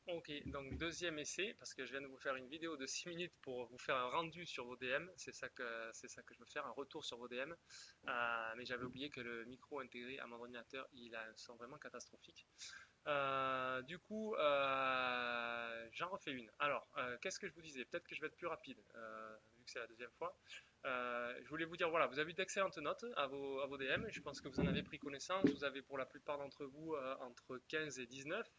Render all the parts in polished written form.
Ok, donc deuxième essai, parce que je viens de vous faire une vidéo de 6 minutes pour vous faire un rendu sur vos DM, c'est ça que je veux faire, un retour sur vos DM. Mais j'avais oublié que le micro intégré à mon ordinateur, il a un son vraiment catastrophique. J'en refais une. Alors, qu'est-ce que je vous disais? Peut-être que je vais être plus rapide, vu que c'est la deuxième fois. Je voulais vous dire, voilà, vous avez eu d'excellentes notes à vos DM. Je pense que vous en avez pris connaissance. Vous avez pour la plupart d'entre vous entre 15 et 19.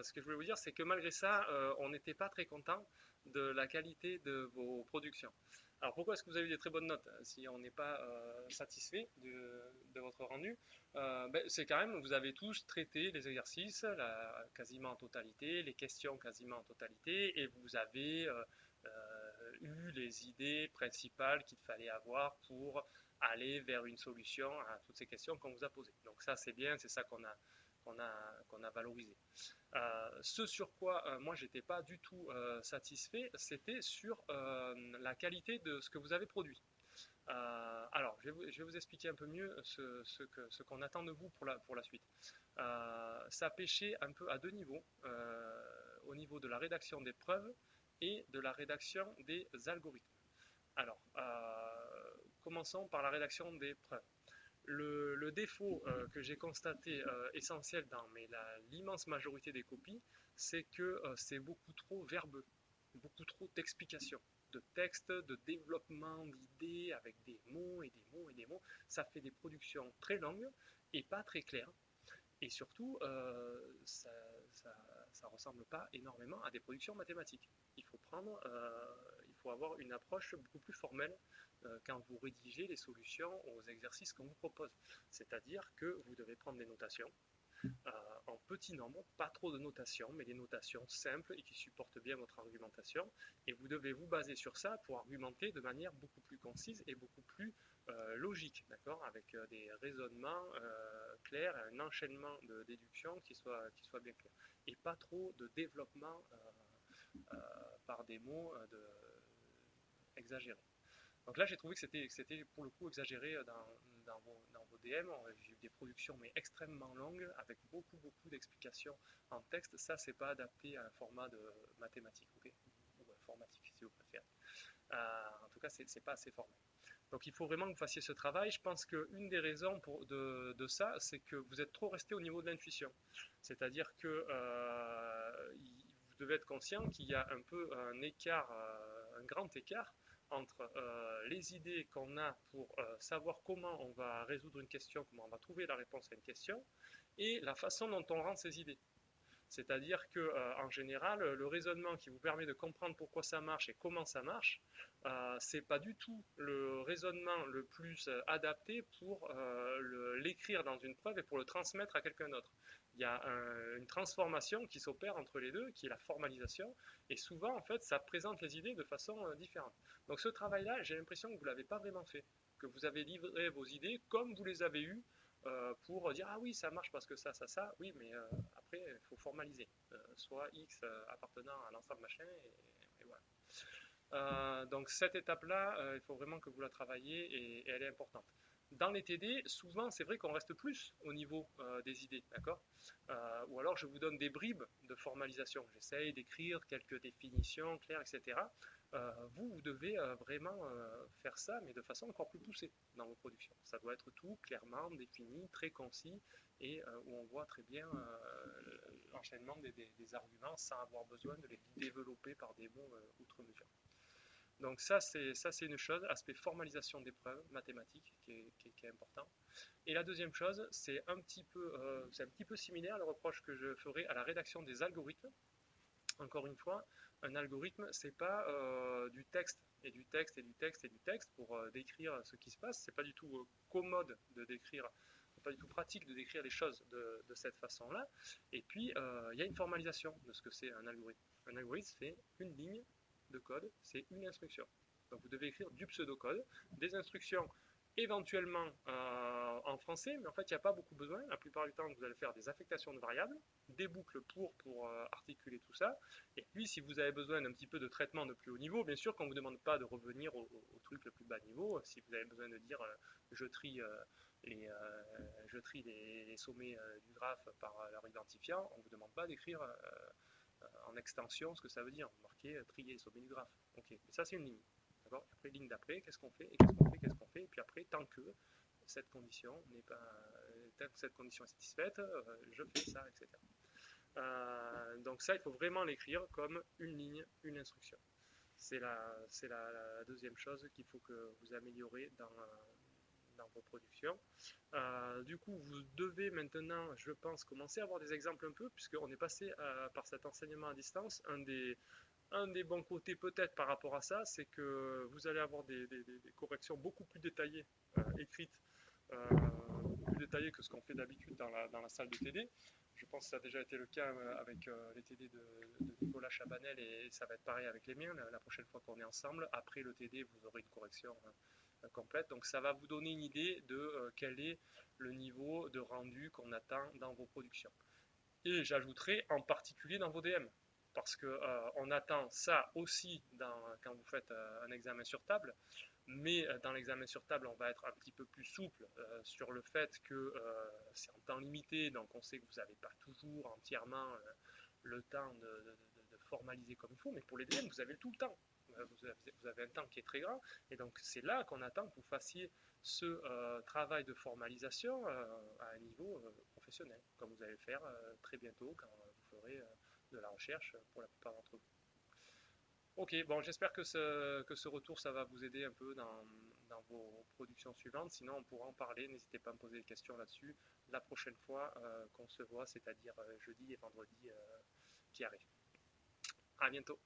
Ce que je voulais vous dire, c'est que malgré ça, on n'était pas très content de la qualité de vos productions. Alors pourquoi est-ce que vous avez eu des très bonnes notes si on n'est pas satisfait de votre rendu? C'est quand même, vous avez tous traité les exercices quasiment en totalité, les questions quasiment en totalité, et vous avez eu les idées principales qu'il fallait avoir pour aller vers une solution à toutes ces questions qu'on vous a posées. Donc ça c'est bien, c'est ça qu'on a valorisé. Ce sur quoi moi j'étais pas du tout satisfait, c'était sur la qualité de ce que vous avez produit. Alors, je vais vous expliquer un peu mieux ce qu'on attend de vous pour la suite. Ça pêchait un peu à deux niveaux, au niveau de la rédaction des preuves et de la rédaction des algorithmes. Alors, commençons par la rédaction des preuves. Le défaut que j'ai constaté essentiel dans l'immense majorité des copies, c'est que c'est beaucoup trop verbeux, beaucoup trop d'explications, de textes, de développement d'idées avec des mots et des mots et des mots. Ça fait des productions très longues et pas très claires. Et surtout, ça ressemble pas énormément à des productions mathématiques. Il faut avoir une approche beaucoup plus formelle quand vous rédigez les solutions aux exercices qu'on vous propose. C'est-à-dire que vous devez prendre des notations, en petit nombre, pas trop de notations, mais des notations simples et qui supportent bien votre argumentation. Et vous devez vous baser sur ça pour argumenter de manière beaucoup plus concise et beaucoup plus logique, d'accord, avec des raisonnements clairs et un enchaînement de déduction qui soit bien clair. Et pas trop de développement par des mots exagérés. Donc là, j'ai trouvé que c'était pour le coup exagéré dans vos DM. J'ai eu des productions mais extrêmement longues avec beaucoup beaucoup d'explications en texte. Ça, c'est pas adapté à un format de mathématiques, ok, ou informatique si vous préférez. En tout cas, c'est pas assez formel. Donc il faut vraiment que vous fassiez ce travail. Je pense qu'une des raisons de ça, c'est que vous êtes trop resté au niveau de l'intuition. C'est-à-dire que vous devez être conscient qu'il y a un peu un écart, un grand écart entre les idées qu'on a pour savoir comment on va résoudre une question, comment on va trouver la réponse à une question, et la façon dont on rend ces idées. C'est-à-dire que, en général, le raisonnement qui vous permet de comprendre pourquoi ça marche et comment ça marche, c'est pas du tout le raisonnement le plus adapté pour l'écrire dans une preuve et pour le transmettre à quelqu'un d'autre. Il y a une transformation qui s'opère entre les deux, qui est la formalisation, et souvent, en fait, ça présente les idées de façon différente. Donc ce travail-là, j'ai l'impression que vous ne l'avez pas vraiment fait, que vous avez livré vos idées comme vous les avez eues, pour dire ah oui ça marche parce que ça, oui mais après il faut formaliser, soit X appartenant à l'ensemble machin et voilà. Donc cette étape-là, il faut vraiment que vous la travaillez et elle est importante. Dans les TD, souvent, c'est vrai qu'on reste plus au niveau des idées, d'accord, ou alors je vous donne des bribes de formalisation. J'essaye d'écrire quelques définitions claires, etc. Vous devez vraiment faire ça, mais de façon encore plus poussée dans vos productions. Ça doit être tout clairement défini, très concis, et où on voit très bien l'enchaînement des arguments sans avoir besoin de les développer par des mots outre mesure. Donc ça c'est une chose, aspect formalisation des preuves mathématiques qui est important. Et la deuxième chose, c'est un petit peu similaire le reproche que je ferai à la rédaction des algorithmes. Encore une fois, un algorithme, c'est pas du texte et du texte et du texte et du texte pour décrire ce qui se passe. C'est pas du tout commode de décrire, c'est pas du tout pratique de décrire les choses de cette façon-là. Et puis, il y a une formalisation de ce que c'est un algorithme. Un algorithme, c'est une ligne de code, c'est une instruction. Donc vous devez écrire du pseudocode, des instructions éventuellement en français, mais en fait il n'y a pas beaucoup besoin. La plupart du temps, vous allez faire des affectations de variables, des boucles pour articuler tout ça. Et puis, si vous avez besoin d'un petit peu de traitement de plus haut niveau, bien sûr qu'on ne vous demande pas de revenir au truc le plus bas niveau. Si vous avez besoin de dire je trie je trie les sommets du graphe par leur identifiant, on ne vous demande pas d'écrire en extension ce que ça veut dire, marquer trier les sommets du graphe. Ok, mais ça c'est une ligne. D'accord. Après, ligne d'après, qu'est-ce qu'on fait, et qu'est-ce qu'on fait, qu'est-ce qu'on fait, et puis après, tant que cette condition n'est pas, tant que cette condition est satisfaite, je fais ça, etc. Donc ça, il faut vraiment l'écrire comme une ligne, une instruction. C'est la deuxième chose qu'il faut que vous améliorez dans vos productions. Du coup, vous devez maintenant, je pense, commencer à avoir des exemples un peu, puisqu'on est passé par cet enseignement à distance. Un des bons côtés peut-être par rapport à ça, c'est que vous allez avoir des corrections beaucoup plus détaillées, écrites, beaucoup plus détaillées que ce qu'on fait d'habitude dans la salle de TD. Je pense que ça a déjà été le cas avec les TD de Nicolas Chabanel et ça va être pareil avec les miens la prochaine fois qu'on est ensemble. Après le TD, vous aurez une correction complète. Donc ça va vous donner une idée de quel est le niveau de rendu qu'on attend dans vos productions. Et j'ajouterai en particulier dans vos DM. Parce qu'on attend ça aussi quand vous faites un examen sur table, mais dans l'examen sur table, on va être un petit peu plus souple sur le fait que c'est en temps limité, donc on sait que vous n'avez pas toujours entièrement le temps de formaliser comme il faut, mais pour les DM, vous avez tout le temps. Vous avez un temps qui est très grand, et donc c'est là qu'on attend que vous fassiez ce travail de formalisation à un niveau professionnel, comme vous allez le faire très bientôt quand vous ferez de la recherche pour la plupart d'entre vous. Ok, bon, j'espère que ce retour, ça va vous aider un peu dans vos productions suivantes. Sinon, on pourra en parler. N'hésitez pas à me poser des questions là-dessus la prochaine fois qu'on se voit, c'est-à-dire jeudi et vendredi qui arrivent. À bientôt.